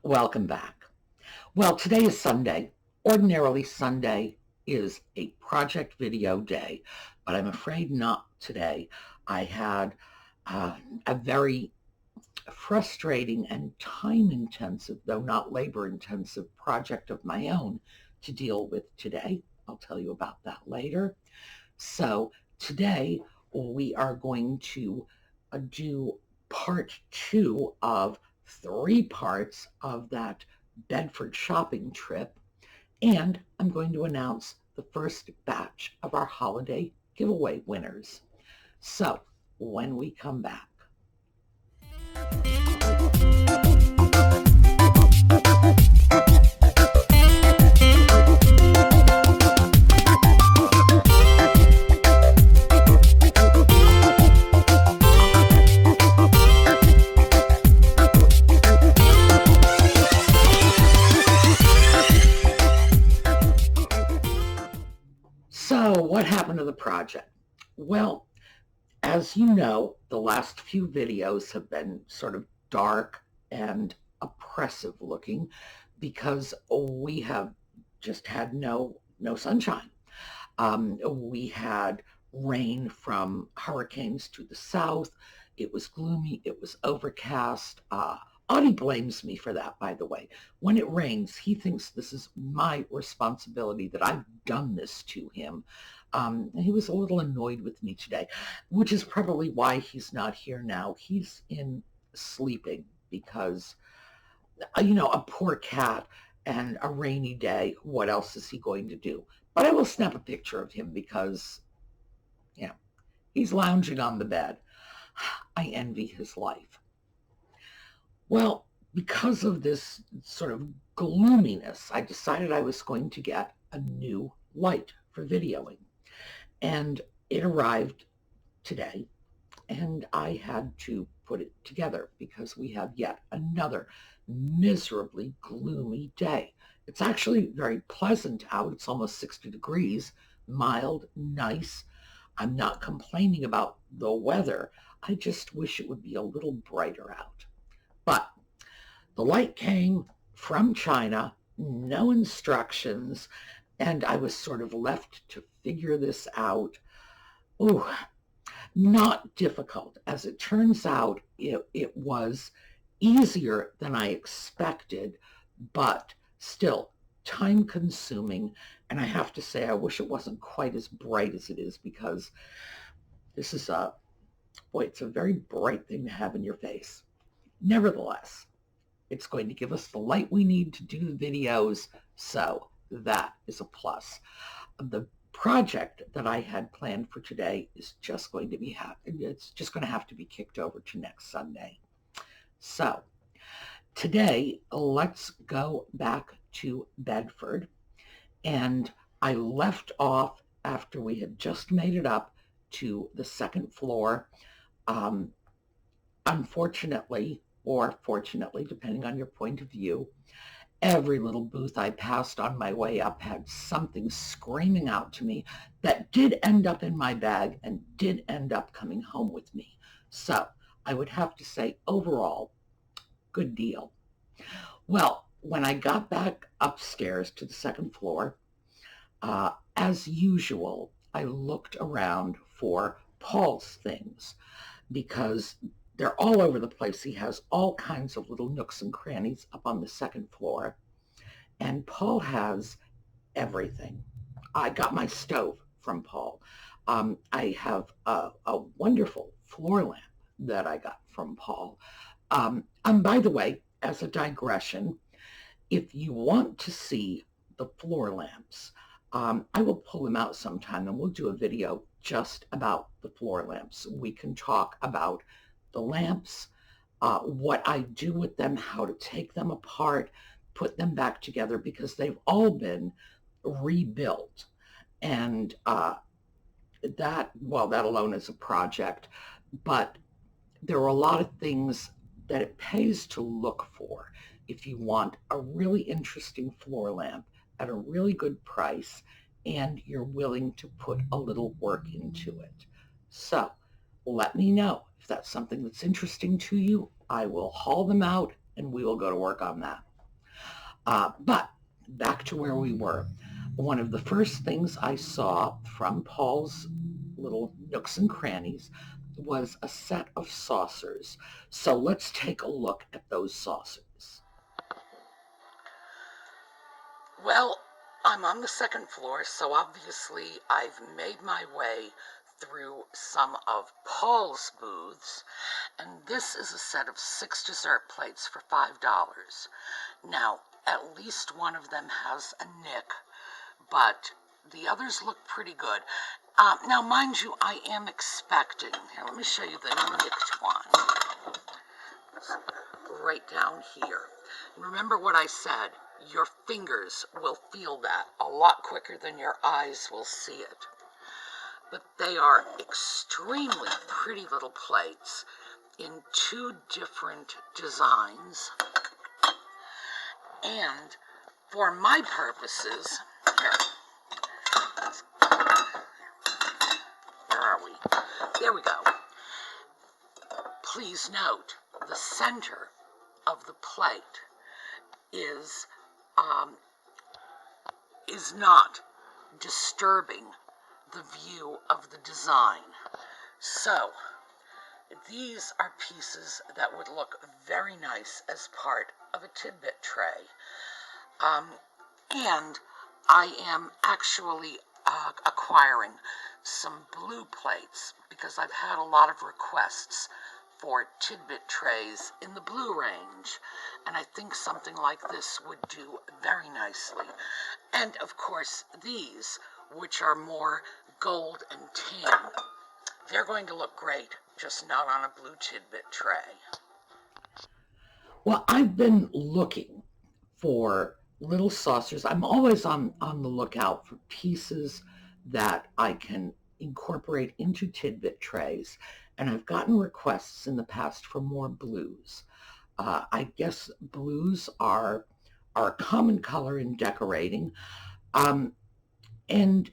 Welcome back. Well, today is Sunday. Ordinarily, Sunday is a project video day, but I'm afraid not today. I had a very frustrating and time-intensive, though not labor-intensive, project of my own to deal with today. I'll tell you about that later. So today we are going to do part 2 of 3 parts of that Bedford shopping trip, and I'm going to announce the first batch of our holiday giveaway winners. So when we come back. So what happened to the project? Well, as you know, the last few videos have been sort of dark and oppressive looking because we have just had no sunshine. We had rain from hurricanes to the south. It was gloomy. It was overcast. Audie blames me for that, by the way. When it rains, he thinks this is my responsibility, that I've done this to him. He was a little annoyed with me today, which is probably why he's not here now. He's in sleeping because, a poor cat and a rainy day, what else is he going to do? But I will snap a picture of him because, he's lounging on the bed. I envy his life. Well, because of this sort of gloominess, I decided I was going to get a new light for videoing. And it arrived today, and I had to put it together because we have yet another miserably gloomy day. It's actually very pleasant out. It's almost 60 degrees, mild, nice. I'm not complaining about the weather. I just wish it would be a little brighter out. But the light came from China, no instructions, and I was sort of left to figure this out. Ooh, not difficult. As it turns out, it was easier than I expected, but still time-consuming. And I have to say, I wish it wasn't quite as bright as it is, because this is it's a very bright thing to have in your face. Nevertheless, it's going to give us the light we need to do the videos, so that is a plus. The project that I had planned for today is just going to be it's just going to have to be kicked over to next Sunday. So today, let's go back to Bedford, and I left off after we had just made it up to the second floor. Unfortunately, or fortunately, depending on your point of view, every little booth I passed on my way up had something screaming out to me that did end up in my bag and did end up coming home with me. So I would have to say, overall, good deal. Well, when I got back upstairs to the second floor, as usual, I looked around for Paul's things because they're all over the place. He has all kinds of little nooks and crannies up on the second floor. And Paul has everything. I got my stove from Paul. I have a wonderful floor lamp that I got from Paul. And by the way, as a digression, if you want to see the floor lamps, I will pull them out sometime and we'll do a video just about the floor lamps. We can talk about the lamps, what I do with them, how to take them apart, put them back together, because they've all been rebuilt. And that alone is a project, but there are a lot of things that it pays to look for if you want a really interesting floor lamp at a really good price and you're willing to put a little work into it. So let me know if that's something that's interesting to you. I will haul them out and we will go to work on that. But back to where we were. One of the first things I saw from Paul's little nooks and crannies was a set of saucers. So let's take a look at those saucers. Well, I'm on the second floor, so obviously I've made my way through some of Paul's booths, and this is a set of 6 dessert plates for $5. Now, at least one of them has a nick, but the others look pretty good. Now, mind you, I am expecting, here, let me show you the nicked one. It's right down here. Remember what I said, your fingers will feel that a lot quicker than your eyes will see it. But they are extremely pretty little plates in 2 different designs. And for my purposes, where are we? There we go. Please note, the center of the plate is not disturbing the view of the design. So, these are pieces that would look very nice as part of a tidbit tray. And I am actually acquiring some blue plates because I've had a lot of requests for tidbit trays in the blue range, and I think something like this would do very nicely. And of course these, which are more gold and tan, they're going to look great, just not on a blue tidbit tray. Well, I've been looking for little saucers. I'm always on the lookout for pieces that I can incorporate into tidbit trays, and I've gotten requests in the past for more blues. I guess blues are a common color in decorating, and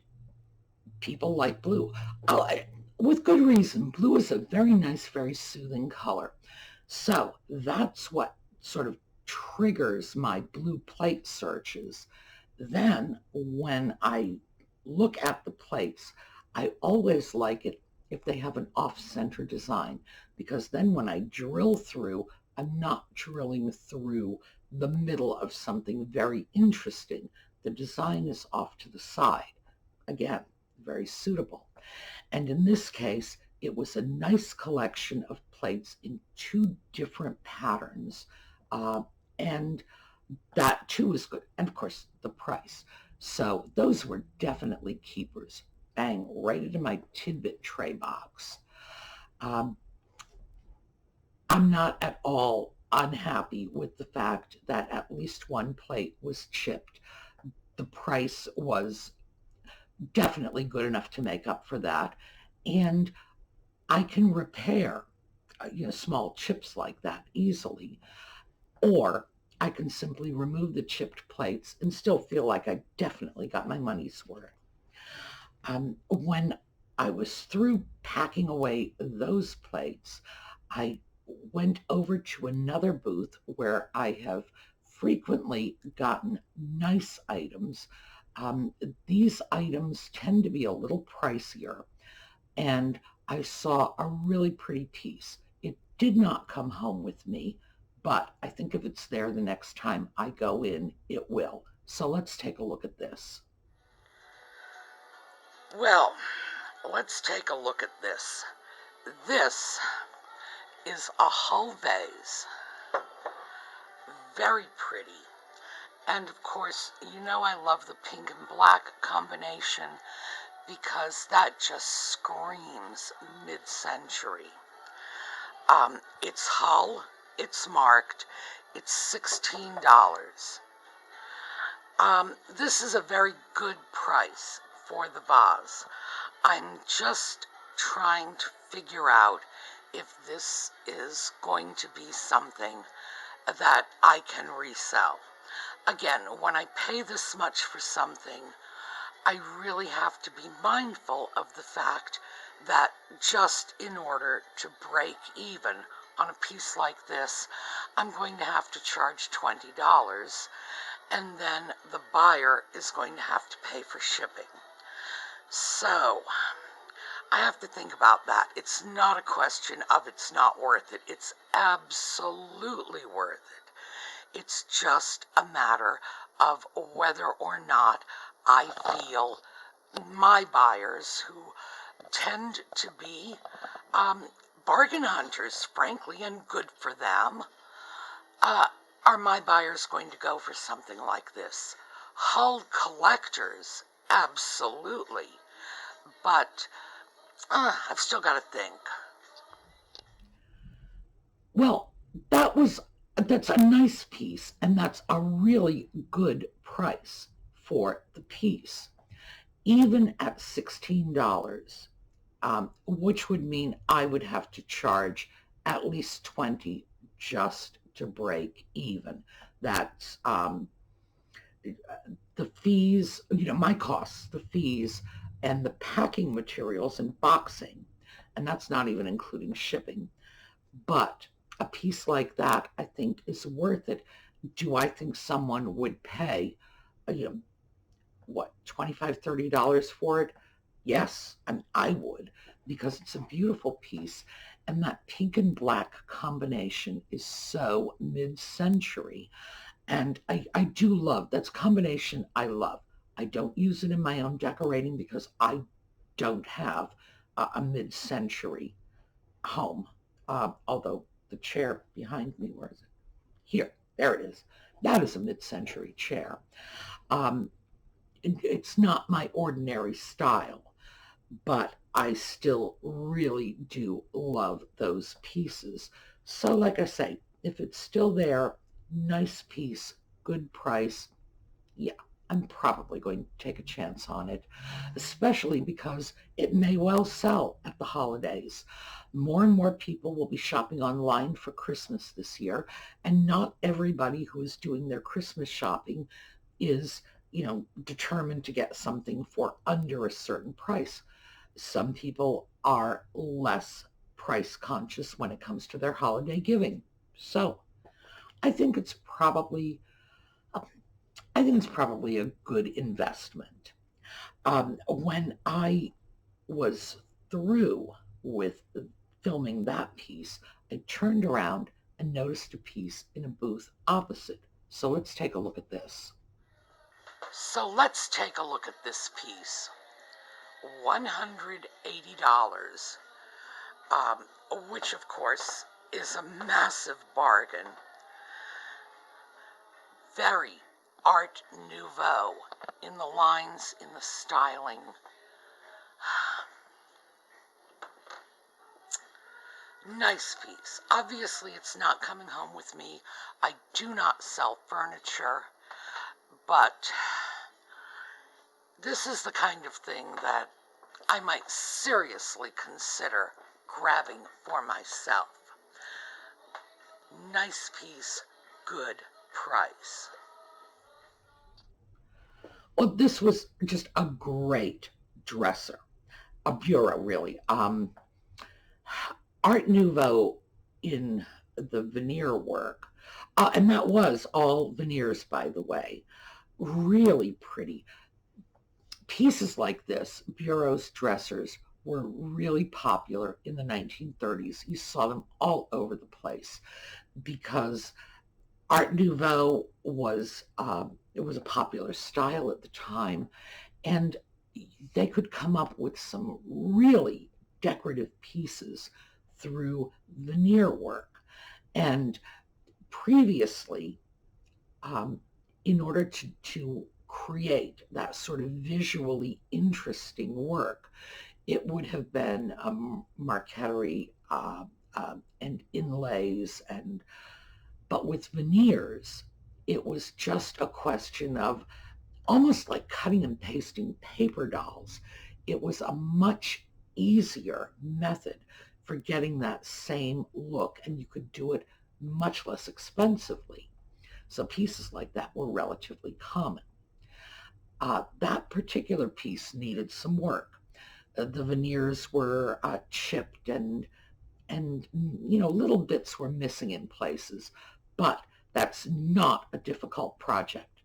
people like blue. With good reason. Blue is a very nice, very soothing color. So that's what sort of triggers my blue plate searches. Then when I look at the plates, I always like it if they have an off-center design, because then when I drill through, I'm not drilling through the middle of something very interesting. The design is off to the side. Again, very suitable. And in this case, it was a nice collection of plates in 2 different patterns. And that too is good. And of course, the price. So those were definitely keepers. Bang, right into my tidbit tray box. I'm not at all unhappy with the fact that at least one plate was chipped. The price was definitely good enough to make up for that. And I can repair small chips like that easily. Or I can simply remove the chipped plates and still feel like I definitely got my money's worth. When I was through packing away those plates, I went over to another booth where I have frequently gotten nice items. These items tend to be a little pricier, and I saw a really pretty piece. It did not come home with me, but I think if it's there the next time I go in, it will. So let's take a look at this. Well, let's take a look at this. This is a hull vase. Very pretty. And of course, you know I love the pink and black combination because that just screams mid-century. It's hull, it's marked, it's $16. This is a very good price for the vase. I'm just trying to figure out if this is going to be something that I can resell. Again, when I pay this much for something, I really have to be mindful of the fact that just in order to break even on a piece like this, I'm going to have to charge $20. and then the buyer is going to have to pay for shipping. So I have to think about that. It's not a question of it's not worth it. It's absolutely worth it. It's just a matter of whether or not I feel my buyers, who tend to be bargain hunters, frankly, and good for them, are my buyers going to go for something like this? Hull collectors, absolutely. But I've still got to think. Well, that's a nice piece, and that's a really good price for the piece, even at $16, which would mean I would have to charge at least $20 just to break even. That's the fees, my costs, the fees, and the packing materials and boxing, and that's not even including shipping. But a piece like that, I think, is worth it. Do I think someone would pay, what, $25, $30 for it? Yes, I would, because it's a beautiful piece, and that pink and black combination is so mid-century. And I do love, that's a combination I love. I don't use it in my own decorating because I don't have a mid-century home. Although the chair behind me, where is it? Here, there it is. That is a mid-century chair. It's not my ordinary style, but I still really do love those pieces. So like I say, if it's still there, nice piece, good price, yeah, I'm probably going to take a chance on it, especially because it may well sell at the holidays. More and more people will be shopping online for Christmas this year, and not everybody who is doing their Christmas shopping is, determined to get something for under a certain price. Some people are less price conscious when it comes to their holiday giving. So I think it's probably a good investment. When I was through with filming that piece, I turned around and noticed a piece in a booth opposite. So let's take a look at this. So let's take a look at this piece. $180, which of course is a massive bargain. Very Art Nouveau in the lines, in the styling. Nice piece. Obviously, it's not coming home with me. I do not sell furniture, but this is the kind of thing that I might seriously consider grabbing for myself. Nice piece, good price. Well, this was just a great dresser, a bureau, really. Art Nouveau in the veneer work, and that was all veneers, by the way. Really pretty. Pieces like this, bureaus, dressers, were really popular in the 1930s. You saw them all over the place because Art Nouveau was it was a popular style at the time, and they could come up with some really decorative pieces through veneer work. And previously, in order to create that sort of visually interesting work, it would have been marqueterie and inlays, but with veneers, it was just a question of almost like cutting and pasting paper dolls. It was a much easier method for getting that same look, and you could do it much less expensively. So pieces like that were relatively common. That particular piece needed some work. The veneers were chipped, and little bits were missing in places, but that's not a difficult project.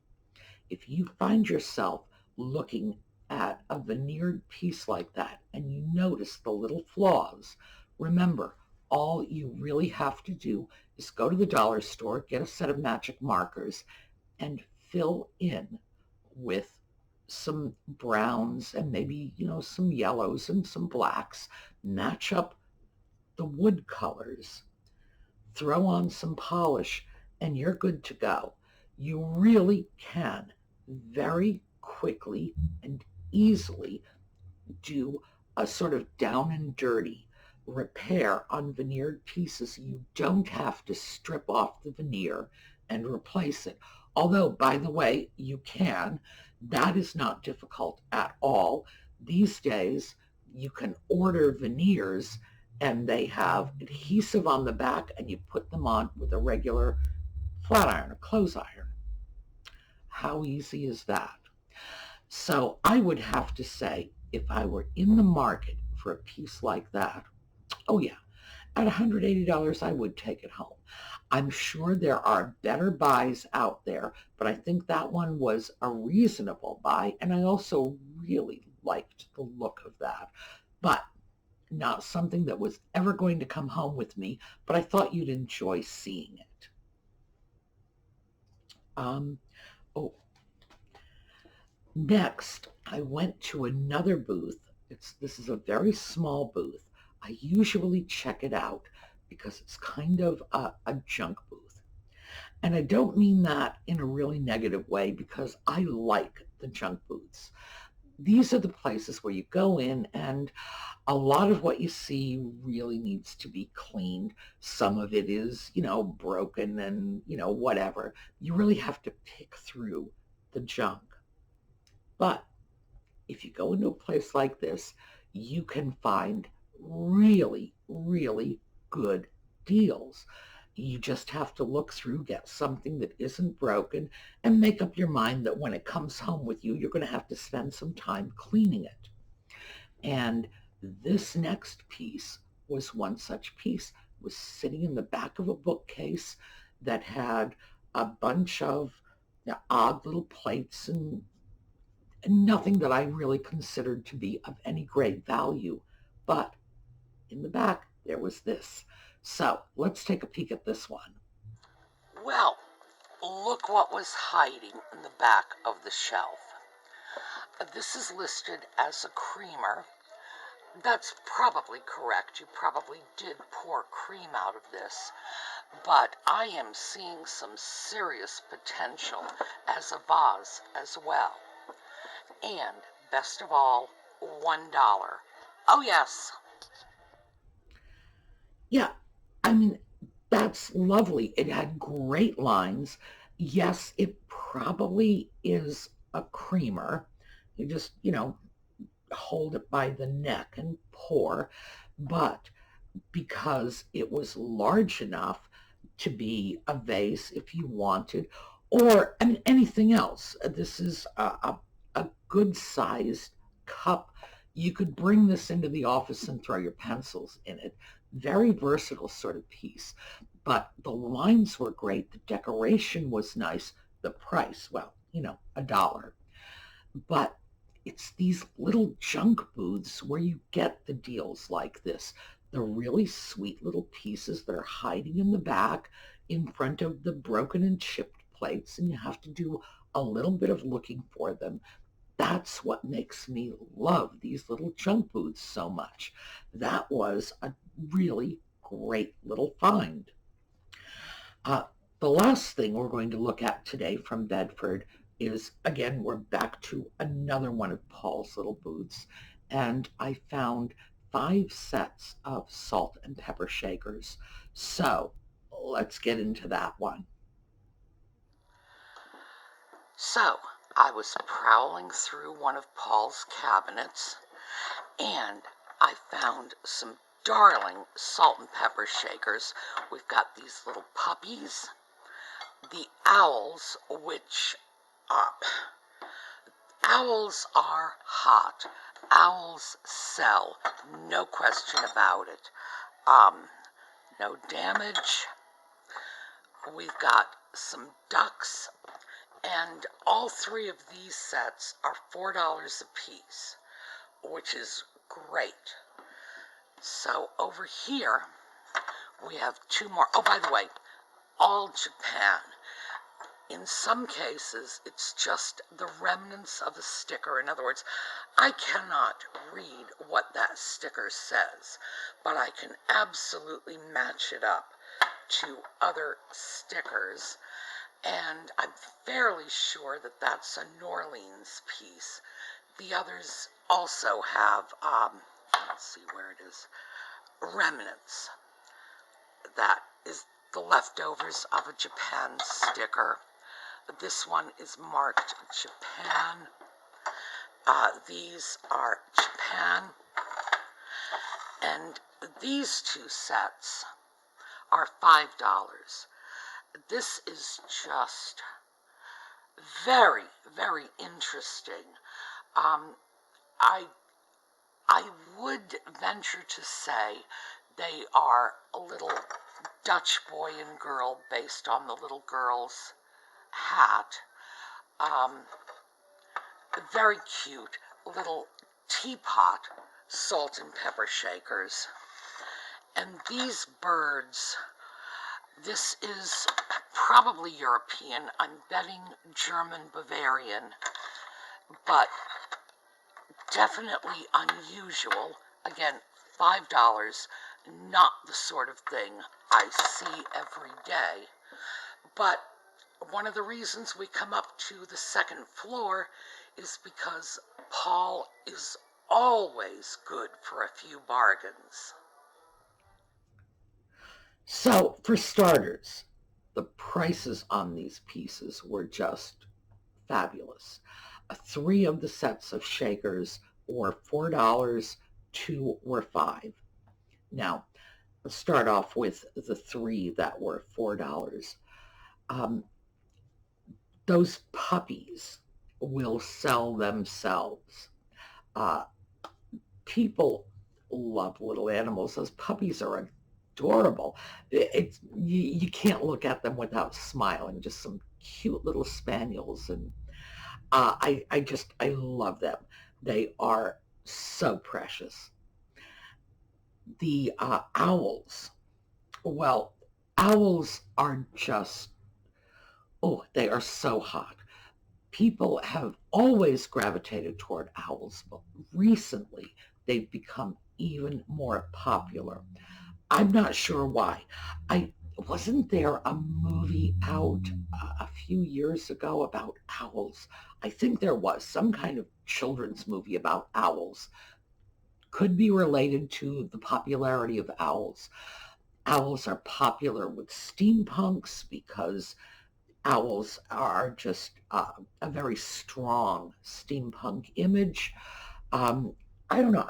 if you find yourself looking at a veneered piece like that and you notice the little flaws, remember, all you really have to do is go to the dollar store, get a set of magic markers, and fill in with some browns and maybe, some yellows and some blacks. Match up the wood colors, throw on some polish, and you're good to go. You really can very quickly and easily do a sort of down and dirty repair on veneered pieces. You don't have to strip off the veneer and replace it. Although, by the way, you can. That is not difficult at all. These days, you can order veneers and they have adhesive on the back and you put them on with a regular flat iron, a clothes iron. How easy is that? So I would have to say, if I were in the market for a piece like that, oh yeah, at $180, I would take it home. I'm sure there are better buys out there, but I think that one was a reasonable buy, and I also really liked the look of that. But not something that was ever going to come home with me, but I thought you'd enjoy seeing it. Oh, next, I went to another booth. This is a very small booth. I usually check it out because it's kind of a junk booth. And I don't mean that in a really negative way because I like the junk booths. These are the places where you go in and a lot of what you see really needs to be cleaned. Some of it is, broken and, whatever. You really have to pick through the junk. But if you go into a place like this, you can find really, really good deals. You just have to look through, get something that isn't broken, and make up your mind that when it comes home with you, you're going to have to spend some time cleaning it. And this next piece was one such piece. It was sitting in the back of a bookcase that had a bunch of odd little plates and nothing that I really considered to be of any great value. But in the back, there was this. So let's take a peek at this one. Well, look what was hiding in the back of the shelf. This is listed as a creamer. That's probably correct. You probably did pour cream out of this. But I am seeing some serious potential as a vase as well. And best of all, $1. Oh yes. Yeah, I mean, that's lovely. It had great lines. Yes, it probably is a creamer. You just, hold it by the neck and pour. But because it was large enough to be a vase if you wanted, or anything else. This is a good-sized cup. You could bring this into the office and throw your pencils in it. Very versatile sort of piece. But the lines were great. The decoration was nice. The price, well, $1. But it's these little junk booths where you get the deals like this. The really sweet little pieces that are hiding in the back in front of the broken and chipped plates, and you have to do a little bit of looking for them. That's what makes me love these little junk booths so much. That was a really great little find. The last thing we're going to look at today from Bedford is, again, we're back to another one of Paul's little booths, and I found 5 sets of salt and pepper shakers. So let's get into that one. So I was prowling through one of Paul's cabinets and I found some darling salt and pepper shakers. We've got these little puppies, the owls, which owls are hot. Owls sell, no question about it. No damage. We've got some ducks And all three of these sets are $4 a piece, which is great. So over here, we have two more. Oh, by the way, all Japan. In some cases, it's just the remnants of a sticker. In other words, I cannot read what that sticker says, but I can absolutely match it up to other stickers. And I'm fairly sure that that's a New Orleans piece. The others also have, let's see where it is, remnants. That is the leftovers of a Japan sticker. This one is marked Japan. These are Japan. And these two sets are $5. This is just very, very interesting. I would venture to say they are a little Dutch boy and girl based on the little girl's hat. Very cute little teapot salt and pepper shakers. And these birds, this is probably European. I'm betting German Bavarian, but definitely unusual. Again, $5, not the sort of thing I see every day. But one of the reasons we come up to the second floor is because Paul is always good for a few bargains. So, for starters, the prices on these pieces were just fabulous. 3 of the sets of shakers were $4, 2 were $5. Now, let's start off with the 3 that were $4. Those puppies will sell themselves. People love little animals. Those puppies are adorable. You can't look at them without smiling. Just some cute little spaniels, and I love them. They are so precious. The owls. Well, owls are just, oh, they are so hot. People have always gravitated toward owls, but recently they've become even more popular. I'm not sure why. Wasn't there a movie out a few years ago about owls? I think there was some kind of children's movie about owls. Could be related to the popularity of owls. Owls are popular with steampunks because owls are just a very strong steampunk image. I don't know.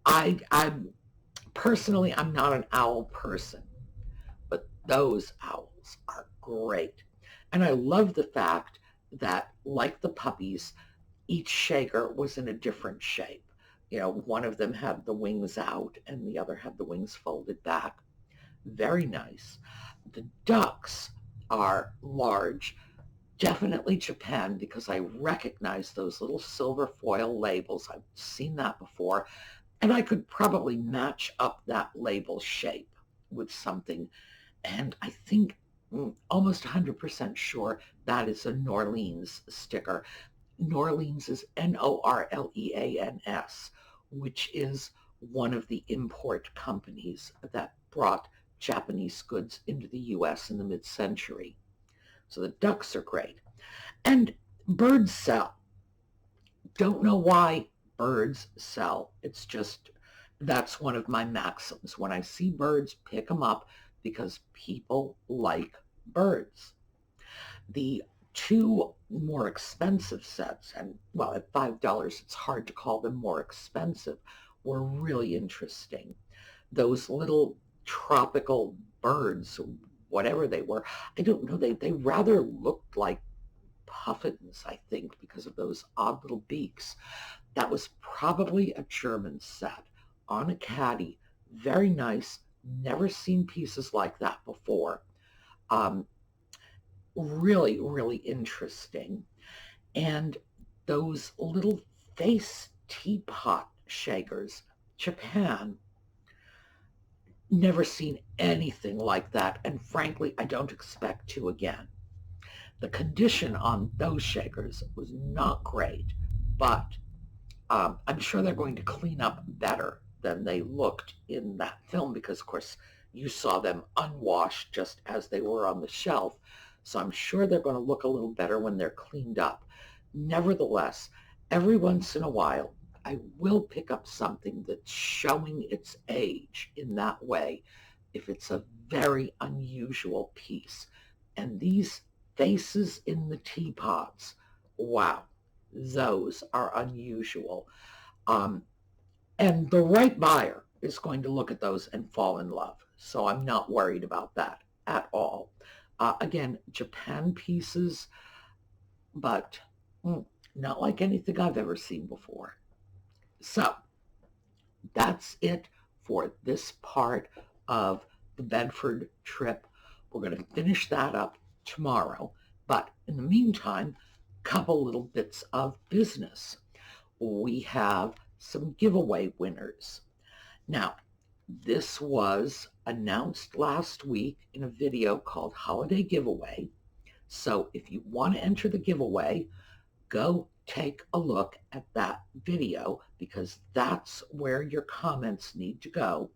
I'm personally, I'm not an owl person, but those owls are great. And I love the fact that, like the puppies, each shaker was in a different shape. You know, one of them had the wings out and the other had the wings folded back. Very nice. The ducks are large, definitely Japan, because I recognize those little silver foil labels. I've seen that before, and I could probably match up that label shape with something, and I think almost 100% sure that is a New Orleans sticker. New Orleans is Norleans, which is one of the import companies that brought Japanese goods into the U.S. in the mid-century. So the ducks are great. And birds sell. Don't know why birds sell. It's just, that's one of my maxims. When I see birds, pick them up because people like birds. The 2 more expensive sets, and well, at $5, it's hard to call them more expensive, were really interesting. Those little tropical birds, whatever they were, I don't know, they rather looked like puffins, I think, because of those odd little beaks. That was probably a German set on a caddy. Very nice. Never seen pieces like that before. really, really interesting. And those little face teapot shakers, Japan, never seen anything like that. And frankly, I don't expect to again. The condition on those shakers was not great, but I'm sure they're going to clean up better than they looked in that film because, of course, you saw them unwashed just as they were on the shelf. So I'm sure they're going to look a little better when they're cleaned up. Nevertheless, every once in a while, I will pick up something that's showing its age in that way if it's a very unusual piece. And these faces in the teapots, wow, those are unusual. Um, and the right buyer is going to look at those and fall in love. So I'm not worried about that at all. Again, Japan pieces, but not like anything I've ever seen before. So that's it for this part of the Bedford trip. We're going to finish that up tomorrow. But in the meantime, a couple little bits of business. We have some giveaway winners. Now, this was announced last week in a video called Holiday Giveaway. So if you want to enter the giveaway, go take a look at that video because that's where your comments need to go.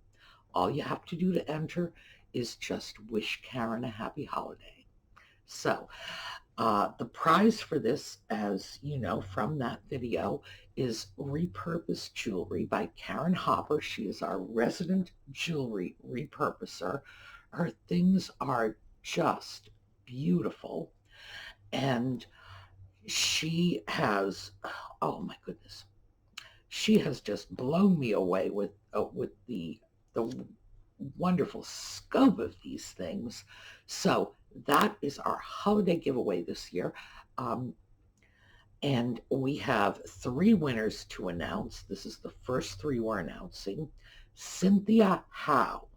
All you have to do to enter is just wish Karen a happy holiday. So the prize for this, as you know from that video, is repurposed jewelry by Karen Hopper. She is our resident jewelry repurposer. Her things are just beautiful. And she has, oh my goodness, she has just blown me away with the wonderful scope of these things. So that is our holiday giveaway this year. And we have 3 winners to announce. This is the first 3 we're announcing. Cynthia Howe,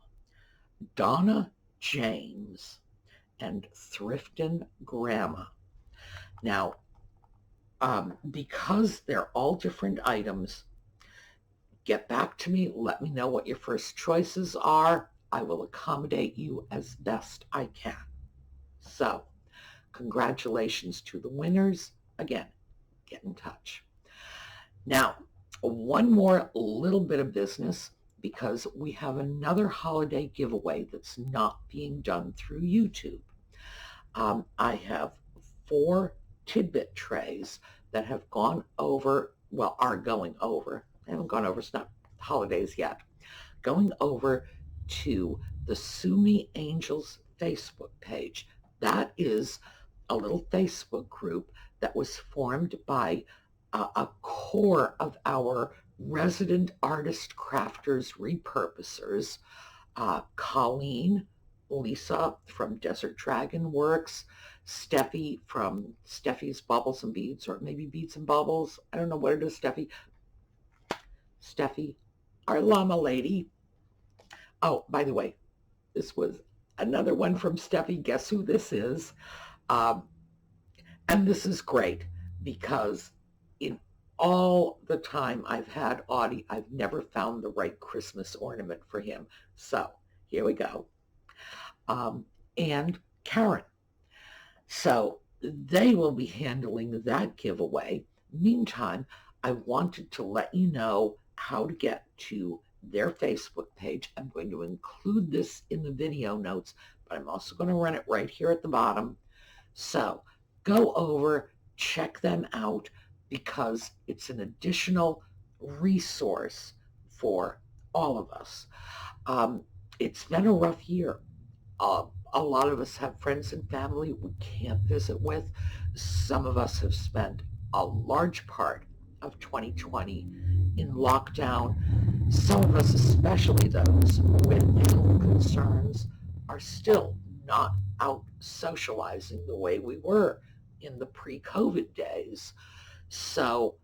Donna James, and Thrifton Grandma. Now, because they're all different items, get back to me. Let me know what your first choices are. I will accommodate you as best I can. So, congratulations to the winners. Again, get in touch. Now, one more little bit of business because we have another holiday giveaway that's not being done through YouTube. I have 4 Tidbit trays that have gone over, well, are going over. They haven't gone over, it's not holidays yet. Going over to the Sue Me Angels Facebook page. That is a little Facebook group that was formed by a core of our resident artist crafters repurposers, Colleen, Lisa from DesertDragonworks, Steffi from Steffi's Bubbles and Beads, or maybe Beads and Bubbles. I don't know what it is, Steffi. Steffi, our llama lady. Oh, by the way, this was another one from Steffi. Guess who this is? And this is great because in all the time I've had Audie, I've never found the right Christmas ornament for him. So here we go. And Karen. So they will be handling that giveaway. Meantime, I wanted to let you know how to get to their Facebook page. I'm going to include this in the video notes, but I'm also going to run it right here at the bottom. So go over, check them out because it's an additional resource for all of us. It's been a rough year. A lot of us have friends and family we can't visit with. Some of us have spent a large part of 2020 in lockdown. Some of us, especially those with health concerns, are still not out socializing the way we were in the pre-COVID days. So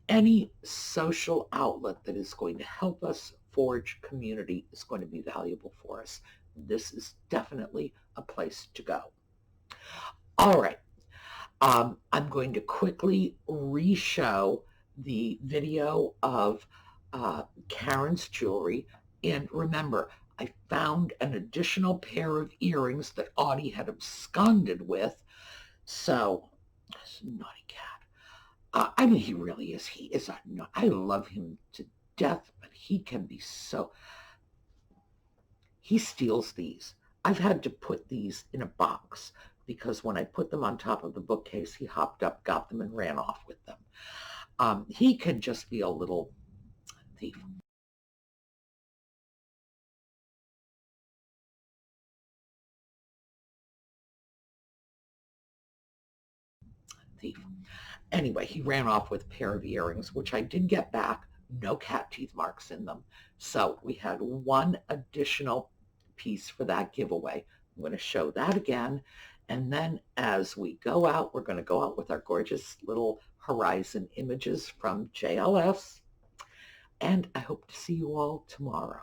any social outlet that is going to help us forge community is going to be valuable for us. This is definitely a place to go. All right. I'm going to quickly re-show the video of Karen's jewelry. And remember, I found an additional pair of earrings that Audie had absconded with. So, this naughty cat. I mean, he really is. He is I love him to death, but he can be so... He steals these. I've had to put these in a box because when I put them on top of the bookcase, he hopped up, got them, and ran off with them. He can just be a little thief. Anyway, he ran off with a pair of earrings, which I did get back. No cat teeth marks in them. So we had one additional piece for that giveaway. I'm going to show that again. And then as we go out, we're going to go out with our gorgeous little horizon images from JLS. And I hope to see you all tomorrow.